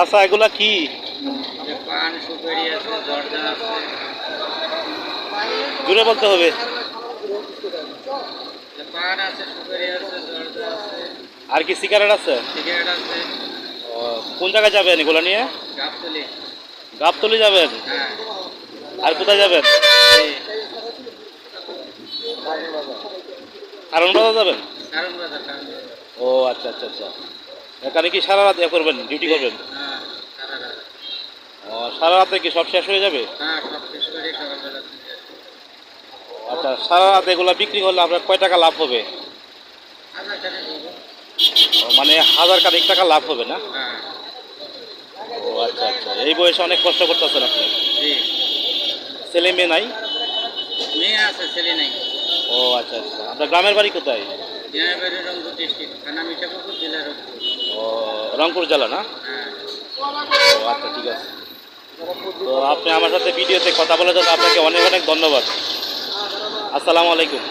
আচ্ছা, এগুলা কি? পান সুপারি আছে, জর্দা আছে। জুড়ে বলতে হবে। পান আছে, সুপারি আছে, জর্দা আছে। আর কি সিগারেট আছে? সিগারেট আছে। ও, কোন জায়গায় যাবেন এগুলো নিয়ে? গাবতলি। গাবতলি যাবেন? হ্যাঁ। আর কোথায় যাবেন? এই কারণ বাজার যাবেন? কারণ বাজার, কারণ বাজার। ও আচ্ছা আচ্ছা আচ্ছা। এখানে কি সারা রাত করবেন, ডিউটি করবেন? হ্যাঁ, সারা রাত। ও, সারা রাতে কি সব শেষ হয়ে যাবে? হ্যাঁ, সব শেষ করে সকালবেলা চলে আসি। আচ্ছা, সারা রাত এগুলো বিক্রি করলে আপনার কয় টাকা লাভ হবে? 1000 টাকা দেবো। ও, মানে 1000 খানিক টাকা লাভ হবে না? হ্যাঁ। ও আচ্ছা আচ্ছা। এই বয়সে অনেক কষ্ট করতেছেন আপনি। জি। ছেলে মেয়ে নাই? মেয়ে আছে, ছেলে নেই। ও আচ্ছা আচ্ছা। আপনার গ্রামের বাড়ি কোথায়? গ্রামের বাড়ি রংপুর ডিস্ট্রিক্ট, থানা মিঠাপুকুর, জেলা রংপুর। ও, রংপুর জেলা না? হ্যাঁ। ও আচ্ছা, ঠিক আছে। তো আপনি আমার সাথে ভিডিওতে কথা বলার জন্য আপনাকে অনেক অনেক ধন্যবাদ। আসসালামু আলাইকুম।